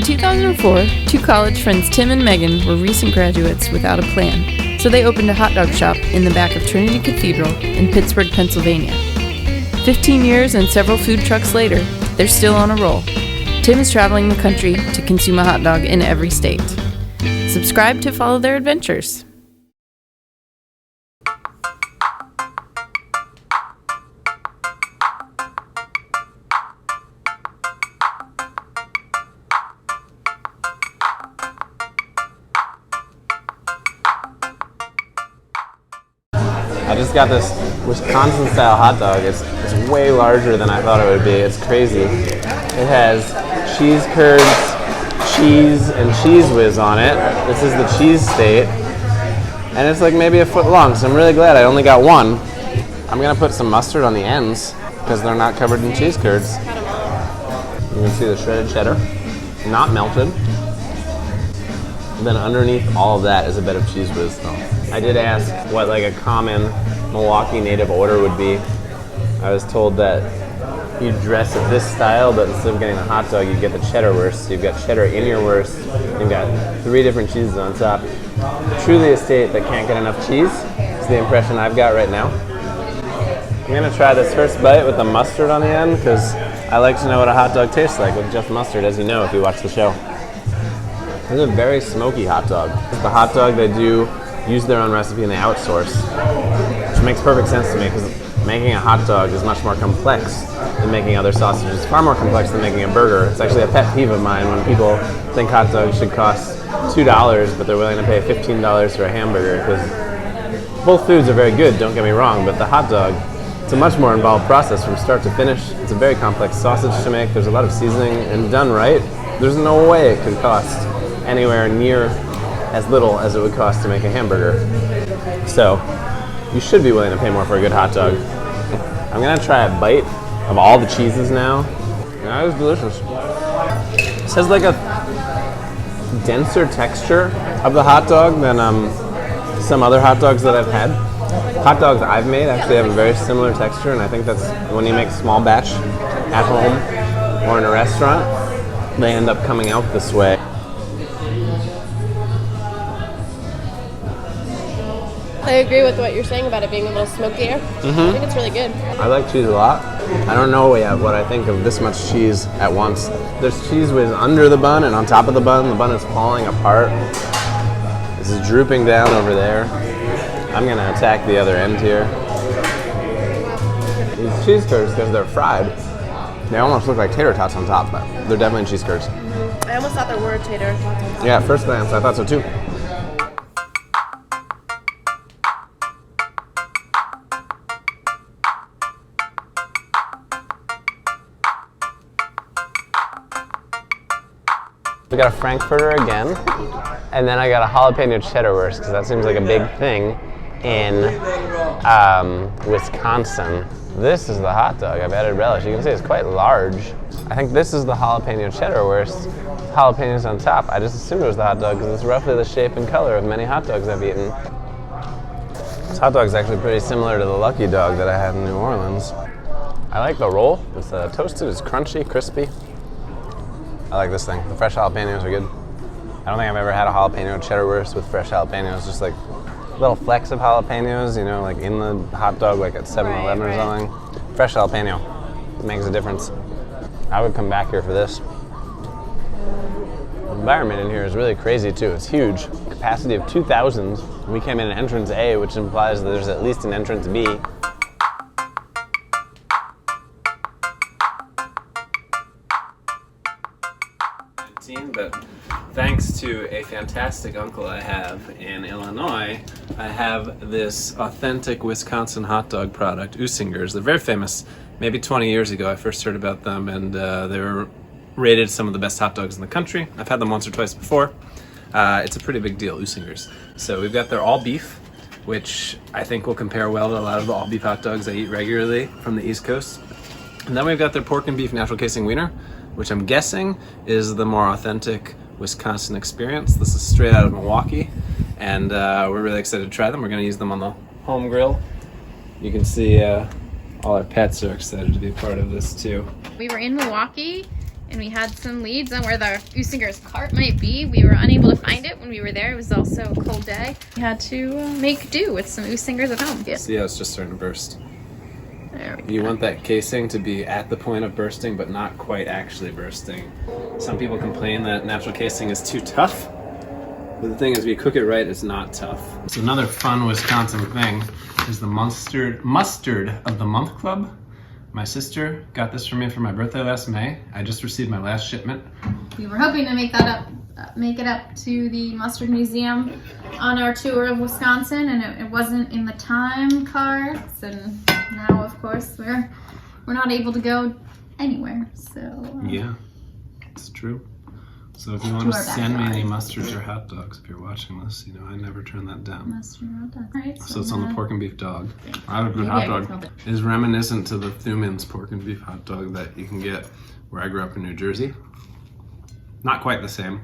In 2004, two college friends Tim and Megan were recent graduates without a plan, so they opened a hot dog shop in the back of Trinity Cathedral in Pittsburgh, Pennsylvania. 15 years and several food trucks later, they're still on a roll. Tim is traveling the country to consume a hot dog in every state. Subscribe to follow their adventures. I just got this Wisconsin-style hot dog. It's way larger than I thought it would be. It's crazy. It has cheese curds, cheese, and cheese whiz on it. This is the cheese state. And it's like maybe a foot long, so I'm really glad I only got one. I'm going to put some mustard on the ends because they're not covered in cheese curds. You can see the shredded cheddar, not melted. And then underneath all of that is a bed of cheese whiz though. I did ask what like a common Milwaukee native order would be. I was told that you dress it this style, but instead of getting the hot dog, you get the cheddar wurst. So you've got cheddar in your wurst. You've got 3 different cheeses on top. Truly a state that can't get enough cheese. It's the impression I've got right now. I'm gonna try this first bite with the mustard on the end because I like to know what a hot dog tastes like with just mustard, as you know if you watch the show. This is a very smoky hot dog. The hot dog they do use their own recipe and they outsource, which makes perfect sense to me because making a hot dog is much more complex than making other sausages. It's far more complex than making a burger. It's actually a pet peeve of mine when people think hot dogs should cost $2, but they're willing to pay $15 for a hamburger because both foods are very good, don't get me wrong, but the hot dog, it's a much more involved process from start to finish. It's a very complex sausage to make. There's a lot of seasoning, and done right, there's no way it could cost anywhere near as little as it would cost to make a hamburger. So, you should be willing to pay more for a good hot dog. I'm gonna try a bite of all the cheeses now. That is delicious. This has like a denser texture of the hot dog than some other hot dogs that I've had. Hot dogs I've made actually have a very similar texture, and I think that's when you make small batch at home or in a restaurant, they end up coming out this way. I agree with what you're saying about it being a little smokier. I think it's really good. I like cheese a lot. I don't know yet what I think of this much cheese at once. There's cheese whiz under the bun and on top of the bun. The bun is falling apart. This is drooping down over there. I'm gonna attack the other end here. These cheese curds, because they're fried, they almost look like tater tots on top, but they're definitely cheese curds. I almost thought there were tater tots. Yeah, at first glance, I thought so too. We got a Frankfurter again, and then I got a jalapeno cheddar wurst because that seems like a big thing in Wisconsin. This is the hot dog. I've added relish. You can see it's quite large. I think this is the jalapeno cheddar wurst. Jalapenos on top. I just assumed it was the hot dog because it's roughly the shape and color of many hot dogs I've eaten. This hot dog is actually pretty similar to the Lucky Dog that I had in New Orleans. I like the roll. It's toasted. It's crunchy, crispy. I like this thing. The fresh jalapenos are good. I don't think I've ever had a jalapeno cheddar wurst with fresh jalapenos. Just like little flecks of jalapenos, you know, like in the hot dog, like at 7-Eleven or something. Fresh jalapeno. It makes a difference. I would come back here for this. The environment in here is really crazy too. It's huge. Capacity of 2,000. We came in at entrance A, which implies that there's at least an entrance B. But thanks to a fantastic uncle I have in Illinois, I have this authentic Wisconsin hot dog product, Usinger's. They're very famous. Maybe 20 years ago I first heard about them, and they were rated some of the best hot dogs in the country. I've had them once or twice before. It's a pretty big deal, Usinger's. So we've got their all beef, which I think will compare well to a lot of the all beef hot dogs I eat regularly from the East Coast. And then we've got their pork and beef natural casing wiener, which I'm guessing is the more authentic Wisconsin experience. This is straight out of Milwaukee, and we're really excited to try them. We're going to use them on the home grill. You can see all our pets are excited to be a part of this too. We were in Milwaukee, and we had some leads on where the Usinger's cart might be. We were unable to find it when we were there. It was also a cold day. We had to make do with some Usingers at home. Yeah. See how it's just starting to burst. There we go. You want that casing to be at the point of bursting, but not quite actually bursting. Some people complain that natural casing is too tough, but the thing is, if you cook it right, it's not tough. So another fun Wisconsin thing is the mustard of the month club. My sister got this for me for my birthday last May. I just received my last shipment. We were hoping to make it up to the Mustard Museum on our tour of Wisconsin, and it wasn't in the time cards. And now, of course, we're not able to go anywhere. So yeah, it's true. So if you want to send me any mustards or hot dogs, if you're watching this, you know I never turn that down. Mustard hot dog. All right, So it's on the pork and beef dog. I have a good hot dog. It is reminiscent to the Thuman's pork and beef hot dog that you can get where I grew up in New Jersey. Not quite the same.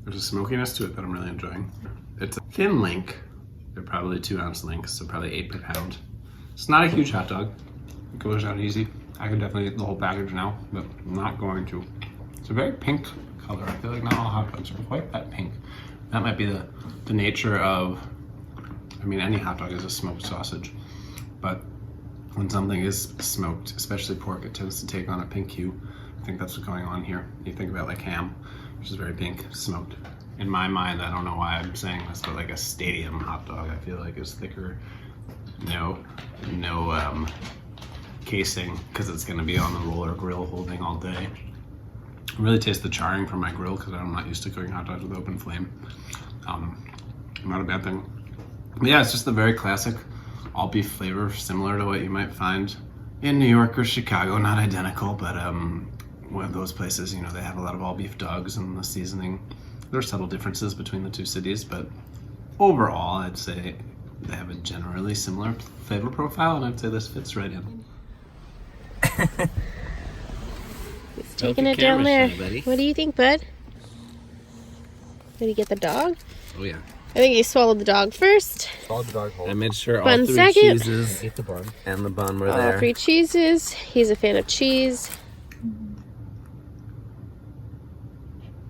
There's a smokiness to it that I'm really enjoying. It's a thin link. They're probably 2-ounce links, so probably 8 per pound. It's not a huge hot dog. It goes down easy. I could definitely eat the whole package now, but I'm not going to. It's a very pink color. I feel like not all hot dogs are quite that pink. That might be the nature of, I mean, any hot dog is a smoked sausage, but when something is smoked, especially pork, it tends to take on a pink hue. I think that's what's going on here. You think about like ham, which is very pink, smoked. In my mind, I don't know why I'm saying this, but like a stadium hot dog, I feel like is thicker. No casing, because it's going to be on the roller grill holding all day. I really taste the charring from my grill because I'm not used to cooking hot dogs with open flame. Not a bad thing. But yeah, it's just the very classic all beef flavor, similar to what you might find in New York or Chicago. Not identical, but one of those places, you know, they have a lot of all beef dogs and the seasoning. There are subtle differences between the two cities, but overall, I'd say they have a generally similar flavor profile, and I'd say this fits right in. He's taking it down there. What do you think, bud? Did he get the dog? Oh yeah. I think he swallowed the dog first. Swallowed the dog whole. I made sure Bun all 3 second. cheeses and the bun were there. All 3 cheeses. He's a fan of cheese.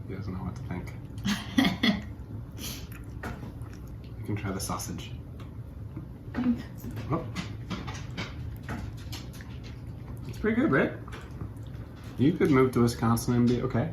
He doesn't know what to think. You can try the sausage. Oh. It's pretty good, right? You could move to Wisconsin and be okay.